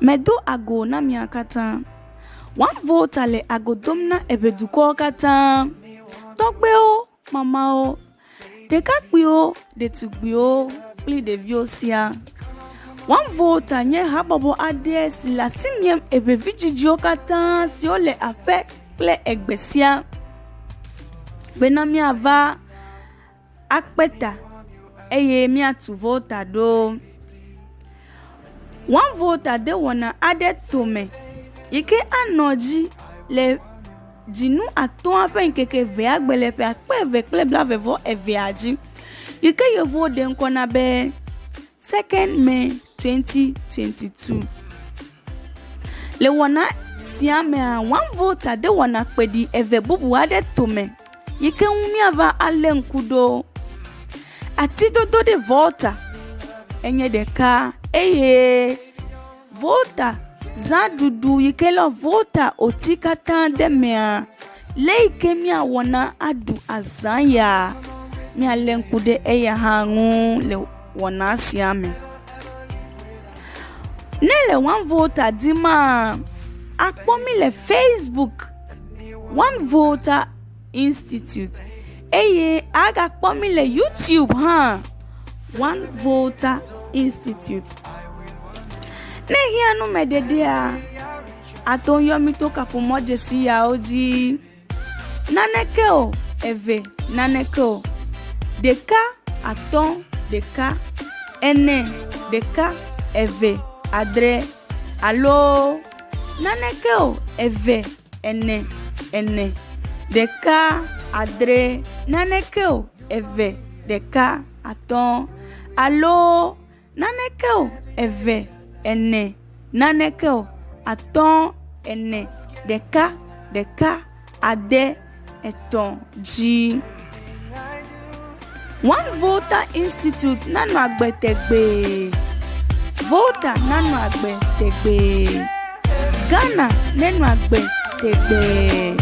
Medo ago na miakata. One Volta le ago domna ebeduko kata. Tokbe o, mama o. De kakbi o, de tukbi o, pli de viosia. One Volta nye hababo ade si la simiem ebe vijijio kata si o le afe ple egbesia. Benami ava akpeta eye mi atu Volta do. One Volta de wana ade tome. Ike anoji le jinu aton ape nkeke ve agbele pe akpe ve klebla vevo eve aji. Ike yovo de nkona be 2nd May 2022. Le wana siame a One Volta de wana kpedi eve bubu ade tome. Ike umi ava ale nkudo. Ati dodo de Volta. Enye de ka eye Volta za dudu yikelo Volta otikata de mea leike mia wana adu azanya mia lenkude eya hangu le wana siame nele One Volta dima akpomi le Facebook One Volta Institute eye aga akpomi le YouTube One Volta Institute. Nehianu mededea aton yomi to kapo moje si ya oji nanekeo eve nanekeo deka aton deka ene deka eve adre alo nanekeo eve ene deka adre nanekeo eve deka aton alo nanekeo eve ene nanekeo aton ene deka ade eton ji. One Volta Institute nanu agbetegbe Volta nanu agbetegbe Ghana nenu agbetegbe.